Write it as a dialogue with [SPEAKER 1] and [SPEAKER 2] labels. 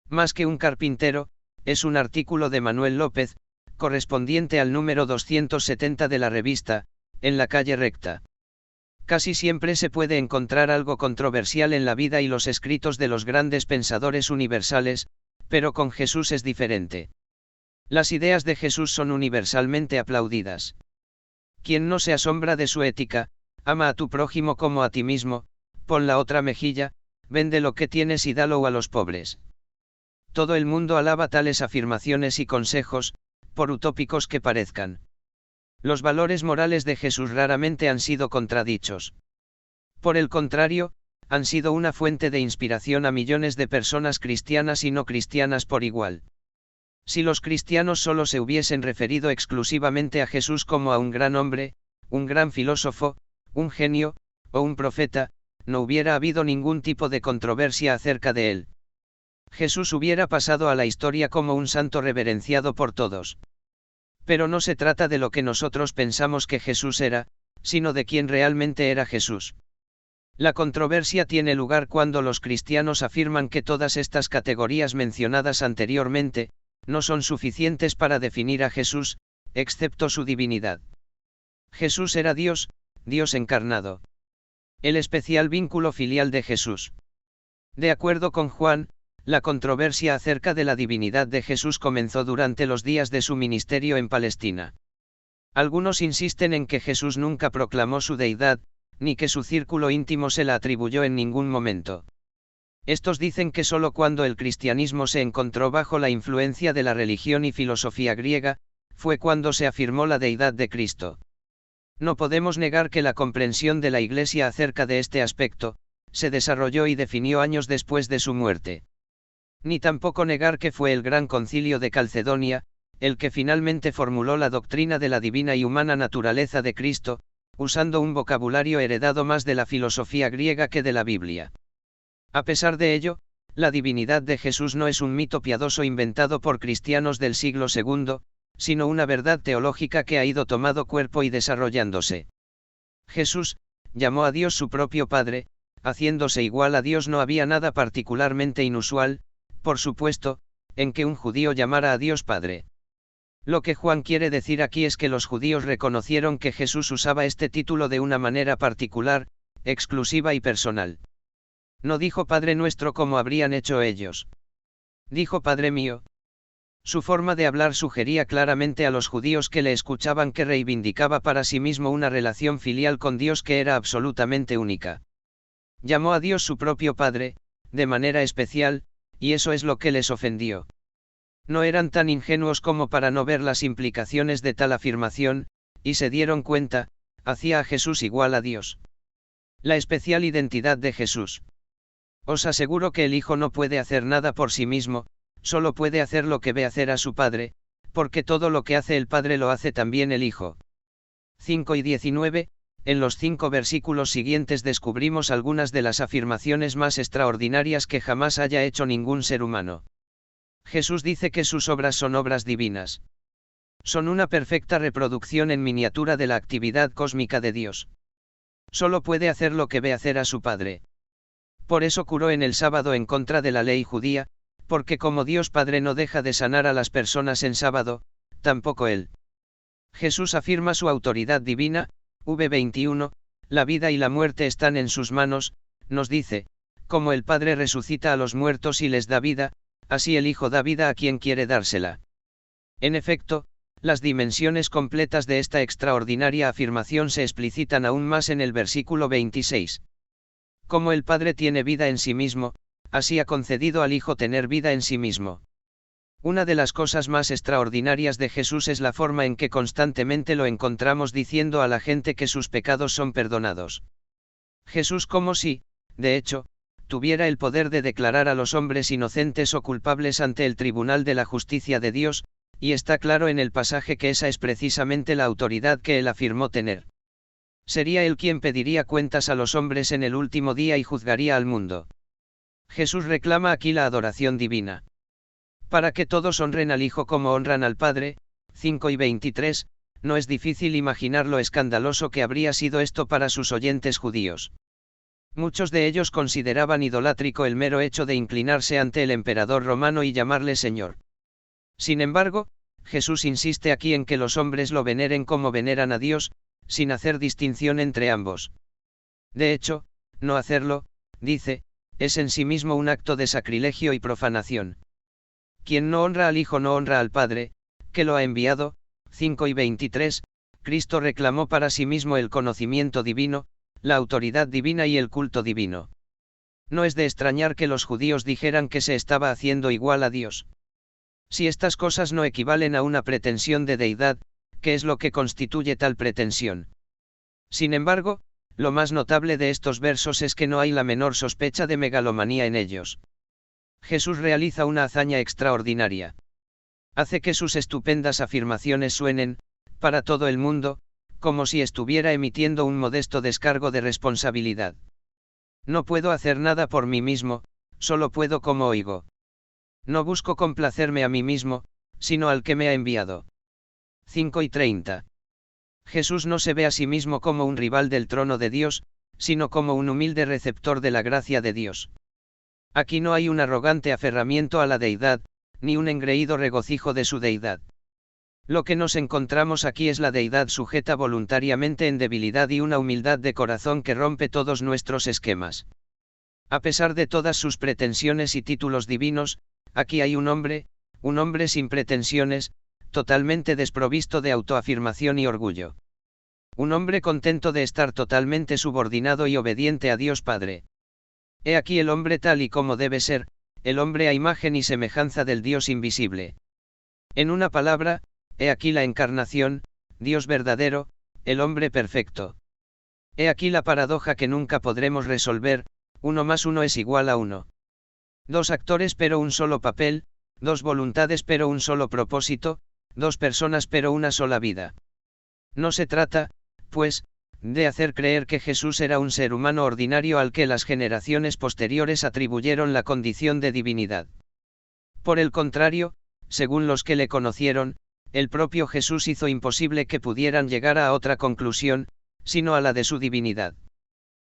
[SPEAKER 1] Más que un carpintero, es un artículo de Manuel López, correspondiente al número 270 de la revista, En la calle recta. Casi siempre se puede encontrar algo controversial en la vida y los escritos de los grandes pensadores universales, pero con Jesús es diferente. Las ideas de Jesús son universalmente aplaudidas. Quien no se asombra de su ética, ama a tu prójimo como a ti mismo, pon la otra mejilla, vende lo que tienes y dalo a los pobres. Todo el mundo alaba tales afirmaciones y consejos, por utópicos que parezcan. Los valores morales de Jesús raramente han sido contradichos. Por el contrario, han sido una fuente de inspiración a millones de personas cristianas y no cristianas por igual. Si los cristianos solo se hubiesen referido exclusivamente a Jesús como a un gran hombre, un gran filósofo, un genio, o un profeta, no hubiera habido ningún tipo de controversia acerca de él. Jesús hubiera pasado a la historia como un santo reverenciado por todos. Pero no se trata de lo que nosotros pensamos que Jesús era, sino de quién realmente era Jesús. La controversia tiene lugar cuando los cristianos afirman que todas estas categorías mencionadas anteriormente, no son suficientes para definir a Jesús, excepto su divinidad. Jesús era Dios, Dios encarnado. El especial vínculo filial de Jesús. De acuerdo con Juan, la controversia acerca de la divinidad de Jesús comenzó durante los días de su ministerio en Palestina. Algunos insisten en que Jesús nunca proclamó su deidad, ni que su círculo íntimo se la atribuyó en ningún momento. Estos dicen que solo cuando el cristianismo se encontró bajo la influencia de la religión y filosofía griega, fue cuando se afirmó la deidad de Cristo. No podemos negar que la comprensión de la Iglesia acerca de este aspecto, se desarrolló y definió años después de su muerte. Ni tampoco negar que fue el Gran Concilio de Calcedonia, el que finalmente formuló la doctrina de la divina y humana naturaleza de Cristo, usando un vocabulario heredado más de la filosofía griega que de la Biblia. A pesar de ello, la divinidad de Jesús no es un mito piadoso inventado por cristianos del siglo II, sino una verdad teológica que ha ido tomando cuerpo y desarrollándose. Jesús llamó a Dios su propio Padre, haciéndose igual a Dios. No había nada particularmente inusual, por supuesto, en que un judío llamara a Dios Padre. Lo que Juan quiere decir aquí es que los judíos reconocieron que Jesús usaba este título de una manera particular, exclusiva y personal. No dijo Padre nuestro como habrían hecho ellos. Dijo Padre mío. Su forma de hablar sugería claramente a los judíos que le escuchaban que reivindicaba para sí mismo una relación filial con Dios que era absolutamente única. Llamó a Dios su propio Padre, de manera especial, y eso es lo que les ofendió. No eran tan ingenuos como para no ver las implicaciones de tal afirmación, y se dieron cuenta, hacía a Jesús igual a Dios. La especial identidad de Jesús. Os aseguro que el Hijo no puede hacer nada por sí mismo, solo puede hacer lo que ve hacer a su Padre, porque todo lo que hace el Padre lo hace también el Hijo. 5 y 19, en los 5 versículos siguientes descubrimos algunas de las afirmaciones más extraordinarias que jamás haya hecho ningún ser humano. Jesús dice que sus obras son obras divinas. Son una perfecta reproducción en miniatura de la actividad cósmica de Dios. Solo puede hacer lo que ve hacer a su Padre. Por eso curó en el sábado en contra de la ley judía, porque como Dios Padre no deja de sanar a las personas en sábado, tampoco Él. Jesús afirma su autoridad divina, v21, la vida y la muerte están en sus manos, nos dice, como el Padre resucita a los muertos y les da vida, así el Hijo da vida a quien quiere dársela. En efecto, las dimensiones completas de esta extraordinaria afirmación se explicitan aún más en el versículo 26. Como el Padre tiene vida en sí mismo, así ha concedido al Hijo tener vida en sí mismo. Una de las cosas más extraordinarias de Jesús es la forma en que constantemente lo encontramos diciendo a la gente que sus pecados son perdonados. Jesús como si, de hecho, tuviera el poder de declarar a los hombres inocentes o culpables ante el tribunal de la justicia de Dios, y está claro en el pasaje que esa es precisamente la autoridad que él afirmó tener. Sería él quien pediría cuentas a los hombres en el último día y juzgaría al mundo. Jesús reclama aquí la adoración divina. Para que todos honren al Hijo como honran al Padre, 5 y 23, no es difícil imaginar lo escandaloso que habría sido esto para sus oyentes judíos. Muchos de ellos consideraban idolátrico el mero hecho de inclinarse ante el emperador romano y llamarle Señor. Sin embargo, Jesús insiste aquí en que los hombres lo veneren como veneran a Dios, sin hacer distinción entre ambos. De hecho, no hacerlo, dice, es en sí mismo un acto de sacrilegio y profanación. Quien no honra al Hijo no honra al Padre, que lo ha enviado. 5:23, Cristo reclamó para sí mismo el conocimiento divino, la autoridad divina y el culto divino. No es de extrañar que los judíos dijeran que se estaba haciendo igual a Dios. Si estas cosas no equivalen a una pretensión de deidad, ¿qué es lo que constituye tal pretensión? Sin embargo, lo más notable de estos versos es que no hay la menor sospecha de megalomanía en ellos. Jesús realiza una hazaña extraordinaria. Hace que sus estupendas afirmaciones suenen, para todo el mundo, como si estuviera emitiendo un modesto descargo de responsabilidad. No puedo hacer nada por mí mismo, solo puedo como oigo. No busco complacerme a mí mismo, sino al que me ha enviado. 5:30. Jesús no se ve a sí mismo como un rival del trono de Dios, sino como un humilde receptor de la gracia de Dios. Aquí no hay un arrogante aferramiento a la deidad, ni un engreído regocijo de su deidad. Lo que nos encontramos aquí es la deidad sujeta voluntariamente en debilidad y una humildad de corazón que rompe todos nuestros esquemas. A pesar de todas sus pretensiones y títulos divinos, aquí hay un hombre sin pretensiones, totalmente desprovisto de autoafirmación y orgullo. Un hombre contento de estar totalmente subordinado y obediente a Dios Padre. He aquí el hombre tal y como debe ser, el hombre a imagen y semejanza del Dios invisible. En una palabra, he aquí la encarnación, Dios verdadero, el hombre perfecto. He aquí la paradoja que nunca podremos resolver, 1 más 1 es igual a 1. Dos actores pero un solo papel, dos voluntades pero un solo propósito, dos personas pero una sola vida. No se trata, pues, de hacer creer que Jesús era un ser humano ordinario al que las generaciones posteriores atribuyeron la condición de divinidad. Por el contrario, según los que le conocieron, el propio Jesús hizo imposible que pudieran llegar a otra conclusión, sino a la de su divinidad.